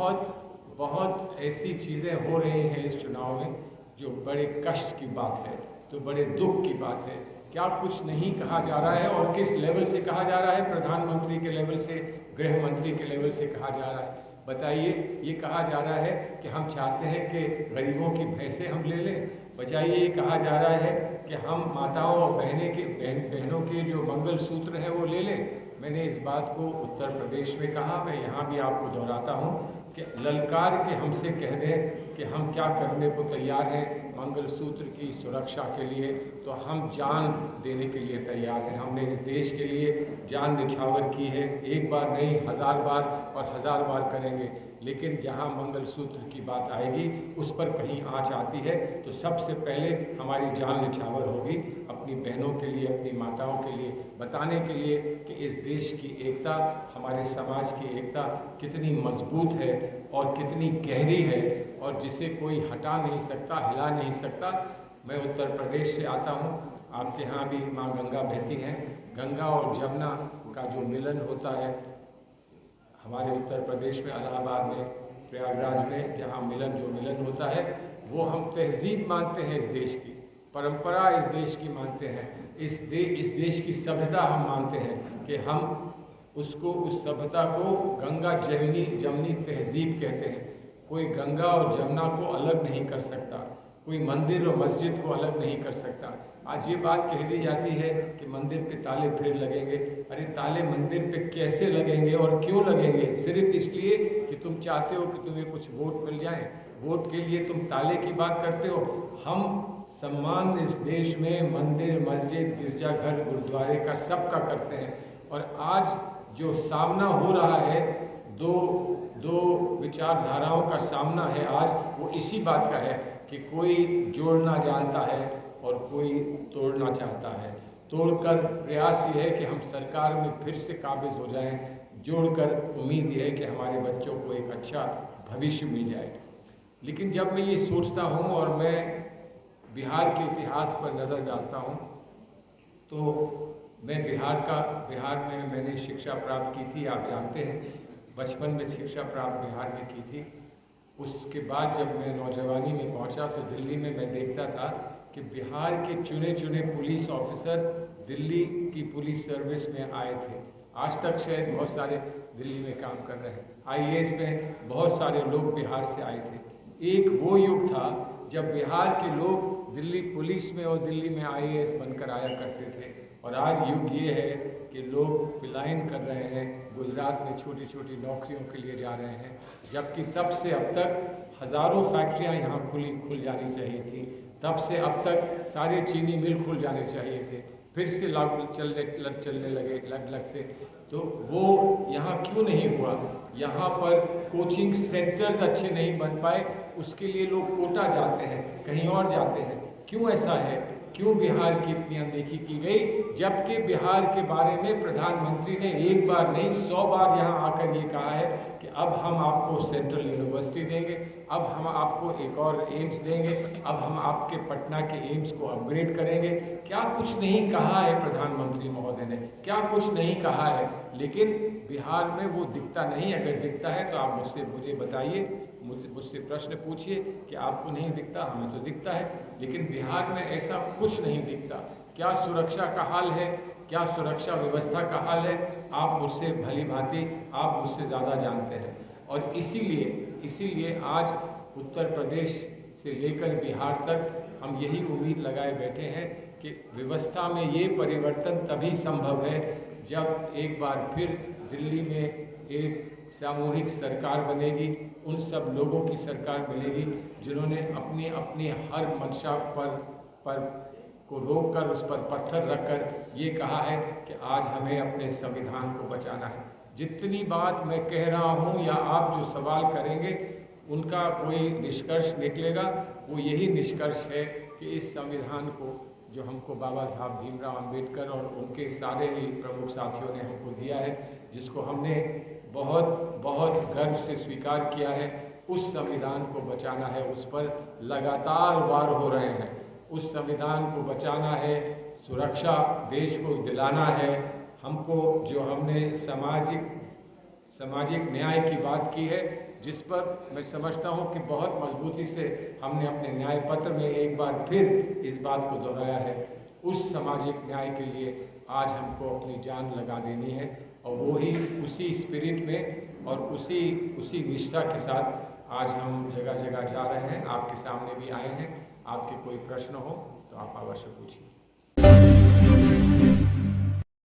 बहुत बहुत ऐसी चीज़ें हो रही हैं इस चुनाव में जो बड़े कष्ट की बात है, तो बड़े दुख की बात है। क्या कुछ नहीं कहा जा रहा है और किस लेवल से कहा जा रहा है? प्रधानमंत्री के लेवल से, गृह मंत्री के लेवल से कहा जा रहा है। बताइए, ये कहा जा रहा है कि हम चाहते हैं कि गरीबों की भैंसें हम ले लें। बताइए, ये कहा जा रहा है कि हम माताओं और बहनों के जो मंगल सूत्र हैं वो ले लें। मैंने इस बात को उत्तर प्रदेश में कहा, मैं यहाँ भी आपको दोहराता हूँ कि ललकार के हमसे कह दें कि हम क्या करने को तैयार हैं मंगलसूत्र की सुरक्षा के लिए, तो हम जान देने के लिए तैयार हैं। हमने इस देश के लिए जान निछावर की है, एक बार नहीं 1000 बार और 1000 बार करेंगे। लेकिन जहाँ मंगलसूत्र की बात आएगी उस पर कहीं आँच आती है तो सबसे पहले हमारी जान निछावर होगी अपनी बहनों के लिए, अपनी माताओं के लिए, बताने के लिए कि इस देश की एकता, हमारे समाज की एकता कितनी मजबूत है और कितनी गहरी है और जिसे कोई हटा नहीं सकता, हिला नहीं सकता। मैं उत्तर प्रदेश से आता हूँ, आपके यहाँ भी माँ गंगा बहती हैं। गंगा और जमुना का जो मिलन होता है हमारे उत्तर प्रदेश में, इलाहाबाद में, प्रयागराज में, जहाँ जो मिलन होता है वो हम तहजीब मानते हैं, इस देश की परंपरा इस देश की मानते हैं, इस देश की सभ्यता हम मानते हैं कि हम उस सभ्यता को गंगा जमनी तहजीब कहते हैं। कोई गंगा और जमुना को अलग नहीं कर सकता, कोई मंदिर और मस्जिद को अलग नहीं कर सकता। आज ये बात कह दी जाती है कि मंदिर पे ताले फिर लगेंगे। अरे ताले मंदिर पे कैसे लगेंगे और क्यों लगेंगे? सिर्फ इसलिए कि तुम चाहते हो कि तुम्हें कुछ वोट मिल जाए, वोट के लिए तुम ताले की बात करते हो। हम सम्मान इस देश में मंदिर, मस्जिद, गिरजाघर, गुरुद्वारे का सबका करते हैं। और आज जो सामना हो रहा है, दो विचारधाराओं का सामना है आज, वो इसी बात का है कि कोई जोड़ना जानता है और कोई तोड़ना चाहता है। तोड़कर प्रयास ये है कि हम सरकार में फिर से काबिज हो जाएं, जोड़कर उम्मीद ये है कि हमारे बच्चों को एक अच्छा भविष्य मिल जाए। लेकिन जब मैं ये सोचता हूँ और मैं बिहार के इतिहास पर नज़र डालता हूँ तो मैं बिहार में मैंने शिक्षा प्राप्त की थी, आप जानते हैं, बचपन में शिक्षा प्राप्त बिहार में की थी। उसके बाद जब मैं नौजवानी में पहुंचा तो दिल्ली में मैं देखता था कि बिहार के चुने चुने पुलिस ऑफिसर दिल्ली की पुलिस सर्विस में आए थे। आज तक शायद बहुत सारे दिल्ली में काम कर रहे हैं। आईएएस में बहुत सारे लोग बिहार से आए थे। एक वो युग था जब बिहार के लोग दिल्ली पुलिस में और दिल्ली में आईएएस बनकर आया करते थे। और आज युग ये है कि लोग पलायन कर रहे हैं, गुजरात में छोटी छोटी नौकरियों के लिए जा रहे हैं, जबकि तब से अब तक हज़ारों फैक्ट्रियां यहाँ खुल जानी चाहिए थी। तब से अब तक सारे चीनी मिल खुल जाने चाहिए थे, फिर से चलने लगते। तो वो यहाँ क्यों नहीं हुआ? यहाँ पर कोचिंग सेंटर्स अच्छे नहीं बन पाए, उसके लिए लोग कोटा जाते हैं, कहीं और जाते हैं। क्यों ऐसा है? क्यों बिहार की इतनी अनदेखी की गई, जबकि बिहार के बारे में प्रधानमंत्री ने एक बार नहीं 100 बार यहाँ आकर ये कहा है कि अब हम आपको सेंट्रल यूनिवर्सिटी देंगे, अब हम आपको एक और एम्स देंगे, अब हम आपके पटना के एम्स को अपग्रेड करेंगे। क्या कुछ नहीं कहा है प्रधानमंत्री महोदय ने? क्या कुछ नहीं कहा है? लेकिन बिहार में वो दिखता नहीं। अगर दिखता है तो आप मुझे बताइए, मुझसे प्रश्न पूछिए कि आपको नहीं दिखता, हमें तो दिखता है। लेकिन बिहार में ऐसा कुछ नहीं दिखता। क्या सुरक्षा का हाल है, क्या सुरक्षा व्यवस्था का हाल है, आप मुझसे भली भांति, आप मुझसे ज़्यादा जानते हैं। और इसीलिए आज उत्तर प्रदेश से लेकर बिहार तक हम यही उम्मीद लगाए बैठे हैं कि व्यवस्था में ये परिवर्तन तभी संभव है जब एक बार फिर दिल्ली में एक सामूहिक सरकार बनेगी, उन सब लोगों की सरकार मिलेगी जिन्होंने अपनी हर मंशा पर को रोककर उस पर पत्थर रखकर ये कहा है कि आज हमें अपने संविधान को बचाना है। जितनी बात मैं कह रहा हूँ या आप जो सवाल करेंगे उनका कोई निष्कर्ष निकलेगा, वो यही निष्कर्ष है कि इस संविधान को जो हमको बाबा साहब भीमराव अंबेडकर और उनके सारे ही प्रमुख साथियों ने हमको दिया है, जिसको हमने बहुत बहुत गर्व से स्वीकार किया है, उस संविधान को बचाना है। उस पर लगातार वार हो रहे हैं। उस संविधान को बचाना है, सुरक्षा देश को दिलाना है। हमको जो हमने सामाजिक न्याय की बात की है, जिस पर मैं समझता हूँ कि बहुत मजबूती से हमने अपने न्याय पत्र में एक बार फिर इस बात को दोहराया है। उस सामाजिक न्याय के लिए आज हमको अपनी जान लगा देनी है, और वो ही उसी स्पिरिट में और उसी निष्ठा के साथ आज हम जगह जगह जा रहे हैं। आपके सामने भी आए हैं। आपके कोई प्रश्न हो तो आप अवश्य पूछिए।